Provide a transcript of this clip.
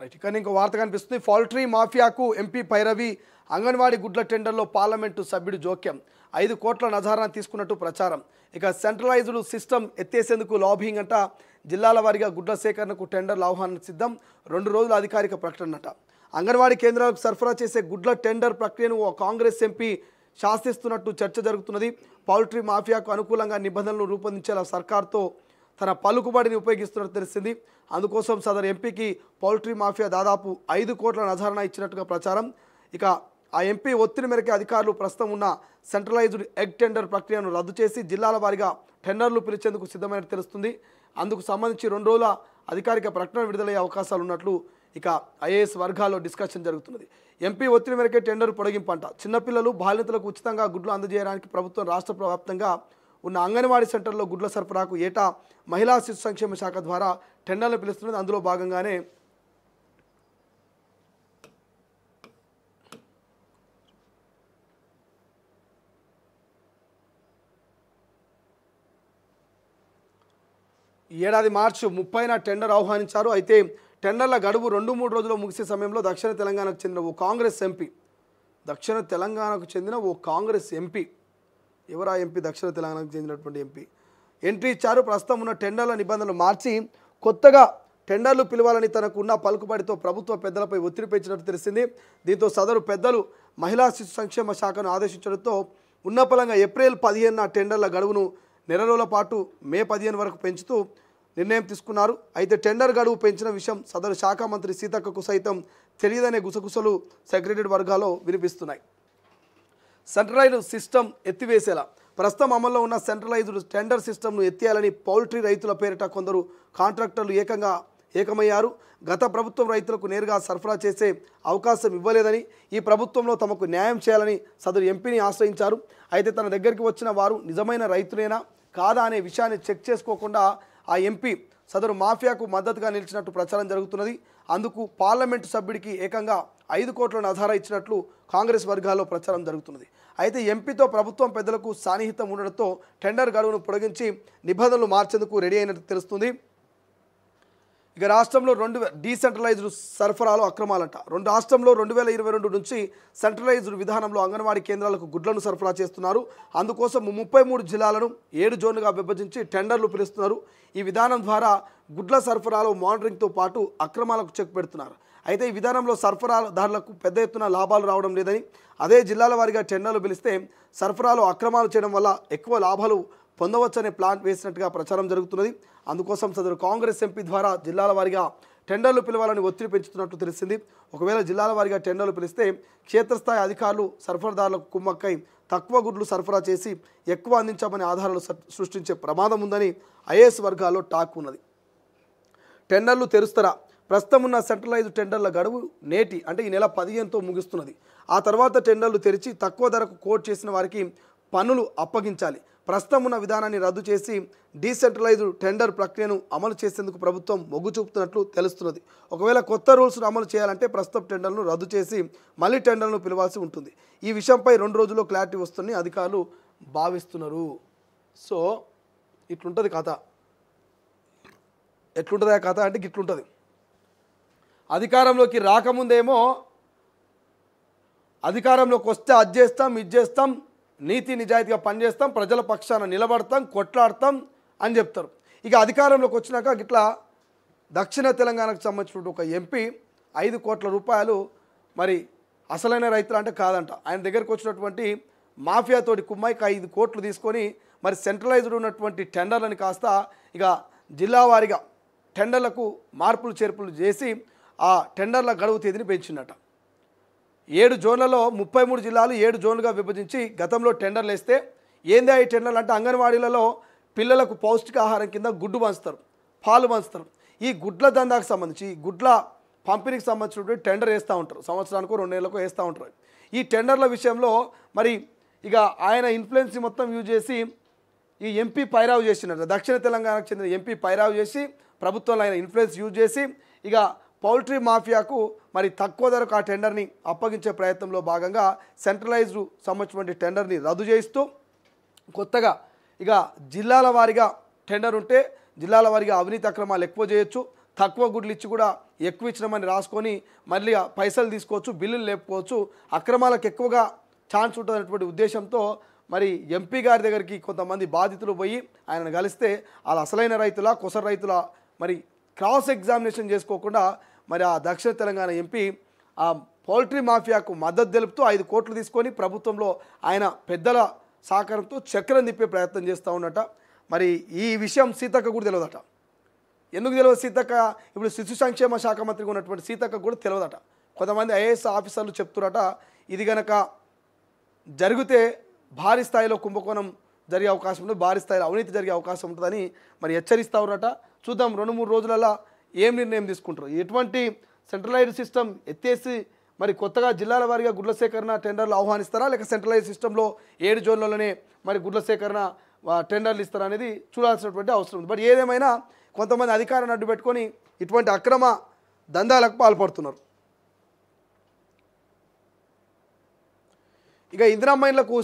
Right. ఇక్కడ ఇంకో వార్త కనిపిస్తుంది. పౌల్ట్రీ మాఫియాకు ఎంపీ పైరవి, అంగన్వాడీ గుడ్ల టెండర్లో పార్లమెంటు సభ్యుడు జోక్యం, 5 కోట్ల నజారా తీసుకున్నట్టు ప్రచారం. ఇక సెంట్రలైజ్డ్ సిస్టమ్ ఎత్తేసేందుకు లాబింగ్ అంట. జిల్లాల వారీగా గుడ్ల సేకరణకు టెండర్ల ఆహ్వానం సిద్ధం, 2 రోజుల అధికారిక ప్రకటనట. అంగన్వాడీ కేంద్రాలకు సరఫరా చేసే గుడ్ల టెండర్ ప్రక్రియను కాంగ్రెస్ ఎంపీ శాసిస్తున్నట్టు చర్చ జరుగుతున్నది. పౌల్ట్రీ మాఫియాకు అనుకూలంగా నిబంధనలు రూపొందించేలా సర్కార్తో తన పలుకుబడిని ఉపయోగిస్తున్నట్టు తెలిసింది. అందుకోసం సదరు ఎంపీకి పౌల్ట్రీ మాఫియా దాదాపు 5 కోట్ల నజారా ఇచ్చినట్టుగా ప్రచారం. ఇక ఆ ఎంపీ ఒత్తిడి మేరకు అధికారులు ప్రస్తుతం ఉన్న సెంట్రలైజ్డ్ ఎగ్ టెండర్ ప్రక్రియను రద్దు చేసి జిల్లాల వారీగా టెండర్లు పిలిచేందుకు సిద్ధమైనట్టు తెలుస్తుంది. అందుకు సంబంధించి 2 రోజుల అధికారిక ప్రకటన విడుదలయ్యే అవకాశాలు ఉన్నట్లు ఇక ఐఏఎస్ వర్గాల్లో డిస్కషన్ జరుగుతున్నది. ఎంపీ ఒత్తిడి మేరకే టెండర్ పొడిగింపంట. చిన్నపిల్లలు బాలింతలకు ఉచితంగా గుడ్లు అందజేయడానికి ప్రభుత్వం రాష్ట్ర వ్యాప్తంగా ఉన్న అంగన్వాడీ సెంటర్లో గుడ్ల సరఫరాకు ఏటా మహిళా శిశు సంక్షేమ శాఖ ద్వారా టెండర్లు పిలుస్తున్నది. అందులో భాగంగానే ఈ ఏడాది మార్చి 30న టెండర్ ఆహ్వానించారు. అయితే టెండర్ల గడువు 2-3 రోజుల్లో ముగిసే సమయంలో దక్షిణ తెలంగాణకు చెందిన ఓ కాంగ్రెస్ ఎంపీ ఎవరా ఎంపీ, దక్షిణ తెలంగాణకు చెందినటువంటి ఎంపీ ఎంట్రీ ఇచ్చారు. ప్రస్తుతం ఉన్న టెండర్ల నిబంధనలు మార్చి కొత్తగా టెండర్లు పిలవాలని తనకున్న పలుకుబడితో ప్రభుత్వ పెద్దలపై ఒత్తిడి పెంచినట్టు తెలిసింది. దీంతో సదరు పెద్దలు మహిళా శిశు సంక్షేమ శాఖను ఆదేశించడంతో ఉన్నపలంగా ఏప్రిల్ 15న టెండర్ల గడువును నెల రోజుల పాటు మే 15 వరకు పెంచుతూ నిర్ణయం తీసుకున్నారు. అయితే టెండర్ గడువు పెంచిన విషయం సదరు శాఖ మంత్రి సీతక్కకు సైతం తెలియదనే గుసగుసలు సెక్రటరీ వర్గాల్లో వినిపిస్తున్నాయి. సెంట్రలైజ్డ్ సిస్టమ్ ఎత్తివేసేలా ప్రస్తుతం అమల్లో ఉన్న సెంట్రలైజ్డ్ టెండర్ సిస్టమ్ను ఎత్తేయాలని పౌల్ట్రీ రైతుల పేరిట కొందరు కాంట్రాక్టర్లు ఏకమయ్యారు. గత ప్రభుత్వం రైతులకు నేరుగా సరఫరా చేసే అవకాశం ఇవ్వలేదని, ఈ ప్రభుత్వంలో తమకు న్యాయం చేయాలని సదరు ఎంపీని ఆశ్రయించారు. అయితే తన దగ్గరికి వచ్చిన వారు నిజమైన రైతులేనా కాదా అనే విషయాన్ని చెక్ చేసుకోకుండా ఆ ఎంపీ సదరు మాఫియాకు మద్దతుగా నిలిచినట్టు ప్రచారం జరుగుతున్నది. అందుకు పార్లమెంటు సభ్యుడికి ఏకంగా 5 కోట్ల నజారా ఇచ్చినట్లు కాంగ్రెస్ వర్గాల్లో ప్రచారం జరుగుతున్నది. అయితే ఎంపీతో ప్రభుత్వం పెద్దలకు సాన్నిహితం ఉండడంతో టెండర్ గడువును పొడిగించి నిబంధనలు మార్చేందుకు రెడీ అయినట్టు తెలుస్తుంది. ఇక రాష్ట్రంలో డీసెంట్రలైజ్డ్ సరఫరాలో అక్రమాలంట. రాష్ట్రంలో 2022 నుంచి సెంట్రలైజ్డ్ విధానంలో అంగన్వాడీ కేంద్రాలకు గుడ్లను సరఫరా చేస్తున్నారు. అందుకోసం 33 జిల్లాలను 7 జోన్లుగా విభజించి టెండర్లు పిలుస్తున్నారు. ఈ విధానం ద్వారా గుడ్ల సరఫరాలో మానిటరింగ్తో పాటు అక్రమాలకు చెక్ పెడుతున్నారు. అయితే ఈ విధానంలో సరఫరాదారులకు పెద్ద ఎత్తున లాభాలు రావడం లేదని, అదే జిల్లాల వారీగా టెండర్లు పిలిస్తే సరఫరాలో అక్రమాలు చేయడం వల్ల ఎక్కువ లాభాలు పొందవచ్చనే ప్లాన్ వేసినట్టుగా ప్రచారం జరుగుతున్నది. అందుకోసం సదరు కాంగ్రెస్ ఎంపీ ద్వారా జిల్లాల వారీగా టెండర్లు పిలవాలని ఒత్తిడి పెంచుతున్నట్టు తెలిసింది. ఒకవేళ జిల్లాల వారీగా టెండర్లు పిలిస్తే క్షేత్రస్థాయి అధికారులు సరఫరాదారులకు కుమ్మక్కై తక్కువ గుడ్లు సరఫరా చేసి ఎక్కువ అందించామనే ఆధారాలు సృష్టించే ప్రమాదం ఉందని ఐఏఎస్ వర్గాల్లో టాక్ ఉన్నది. టెండర్లు తెరుస్తారా? ప్రస్తుతం ఉన్న సెంట్రలైజ్డ్ టెండర్ల గడువు నేటి అంటే ఈ నెల 15తో ముగుస్తున్నది. ఆ తర్వాత టెండర్లు తెరిచి తక్కువ ధరకు కోట్ చేసిన వారికి పన్నులు అప్పగించాలి. ప్రస్తుతం ఉన్న విధానాన్ని రద్దు చేసి డీసెంట్రలైజ్డ్ టెండర్ ప్రక్రియను అమలు చేసేందుకు ప్రభుత్వం మొగ్గు చూపుతున్నట్లు తెలుస్తున్నది. ఒకవేళ కొత్త రూల్స్ను అమలు చేయాలంటే ప్రస్తుతం టెండర్లను రద్దు చేసి మళ్ళీ టెండర్లను పిలవాల్సి ఉంటుంది. ఈ విషయంపై 2 రోజుల్లో క్లారిటీ వస్తుందని అధికారులు భావిస్తున్నారు. సో ఇట్లుంటుంది కథ. ఎట్లుంటుంది ఆ కథ అంటే గిట్లుంటుంది. అధికారంలోకి రాకముందేమో అధికారంలోకి వస్తే అది చేస్తాం ఇది చేస్తాం, నీతి నిజాయితీగా పనిచేస్తాం, ప్రజల పక్షాన నిలబడతాం, కొట్లాడతాం అని చెప్తారు. ఇక అధికారంలోకి వచ్చినాక గిట్లా దక్షిణ తెలంగాణకు సంబంధించిన ఒక ఎంపీ 5 కోట్ల రూపాయలు మరి అసలైన రైతులు అంటే కాదంట, ఆయన దగ్గరకు వచ్చినటువంటి మాఫియాతోటి కుమ్మాయికి 5 కోట్లు తీసుకొని మరి సెంట్రలైజ్డ్ ఉన్నటువంటి టెండర్లని కాస్త ఇక జిల్లా వారీగా టెండర్లకు మార్పులు చేర్పులు చేసి ఆ టెండర్ల గడువు తేదీని పెంచిందట. 7 జోన్లలో 33 జిల్లాలు 7 జోన్లుగా విభజించి గతంలో టెండర్లు వేస్తే ఏంది ఈ టెండర్లు అంటే అంగన్వాడీలలో పిల్లలకు పౌష్టికాహారం కింద గుడ్డు పంచుతారు, పాలు పంచుతారు. ఈ గుడ్ల దందాకు సంబంధించి గుడ్ల పంపిణీకి సంబంధించినటువంటి టెండర్ వేస్తూ ఉంటారు, సంవత్సరానికో 2 నెలలకు వేస్తూ ఉంటారు. ఈ టెండర్ల విషయంలో మరి ఇక ఆయన ఇన్ఫ్లుయెన్స్ మొత్తం యూజ్ చేసి ఈ ఎంపీ పైరావు చేసినట్టు, దక్షిణ తెలంగాణకు చెందిన ఎంపీ పైరావు చేసి ప్రభుత్వంలో ఆయన ఇన్ఫ్లుయెన్స్ యూజ్ చేసి ఇక పౌల్ట్రీ మాఫియాకు మరి తక్కువ ధరకు ఆ టెండర్ని అప్పగించే ప్రయత్నంలో భాగంగా సెంట్రలైజ్డ్ సంబంధించిన టెండర్ని రద్దు చేస్తూ కొత్తగా ఇక జిల్లాల వారీగా టెండర్ ఉంటే జిల్లాల వారీగా అవినీతి అక్రమాలు ఎక్కువ చేయొచ్చు, తక్కువ గుడ్లు ఇచ్చి కూడా ఎక్కువ ఇచ్చినామని రాసుకొని మళ్ళీ ఆ పైసలు తీసుకోవచ్చు, బిల్లులు లేకపోవచ్చు, అక్రమాలకు ఎక్కువగా ఛాన్స్ ఉంటుందనేటువంటి ఉద్దేశంతో మరి ఎంపీ గారి దగ్గరికి కొంతమంది బాధితులు పోయి ఆయనను కలిస్తే వాళ్ళ అసలైన రైతుల కొసర రైతుల మరి క్రాస్ ఎగ్జామినేషన్ చేసుకోకుండా మరి ఆ దక్షిణ తెలంగాణ ఎంపీ ఆ పౌల్ట్రీ మాఫియాకు మద్దతు తెలుపుతూ 5 కోట్లు తీసుకొని ప్రభుత్వంలో ఆయన పెద్దల సహకారంతో చక్రం తిప్పే ప్రయత్నం చేస్తూ ఉన్నట. మరి ఈ విషయం సీతక్క కూడా తెలియదట. ఎందుకు తెలియదు సీతక్క? ఇప్పుడు శిశు సంక్షేమ శాఖ మంత్రిగా ఉన్నటువంటి సీతక్క కూడా తెలియదట. కొంతమంది ఐఏఎస్ ఆఫీసర్లు చెప్తున్నారట ఇది కనుక జరిగితే భారీ స్థాయిలో కుంభకోణం జరిగే అవకాశం ఉంటుంది, భారీ స్థాయిలో అవినీతి జరిగే అవకాశం ఉంటుందని మరి హెచ్చరిస్తూ ఉన్నారట. చూద్దాం 2-3 రోజులలో ఏం నిర్ణయం తీసుకుంటారు. ఎటువంటి సెంట్రలైజ్డ్ సిస్టమ్ ఎత్తేసి మరి కొత్తగా జిల్లాల వారీగా గుడ్ల సేకరణ టెండర్లు ఆహ్వానిస్తారా, లేక సెంట్రలైజ్ సిస్టంలో 7 జోన్లలోనే మరి గుడ్ల సేకరణ టెండర్లు ఇస్తారా అనేది చూడాల్సినటువంటి అవసరం ఉంది. బట్ ఏదేమైనా కొంతమంది అధికారాన్ని అడ్డు పెట్టుకొని ఇటువంటి అక్రమ దందాలకు పాల్పడుతున్నారు. ఇక ఇందిరమ్మ ఇండ్లకు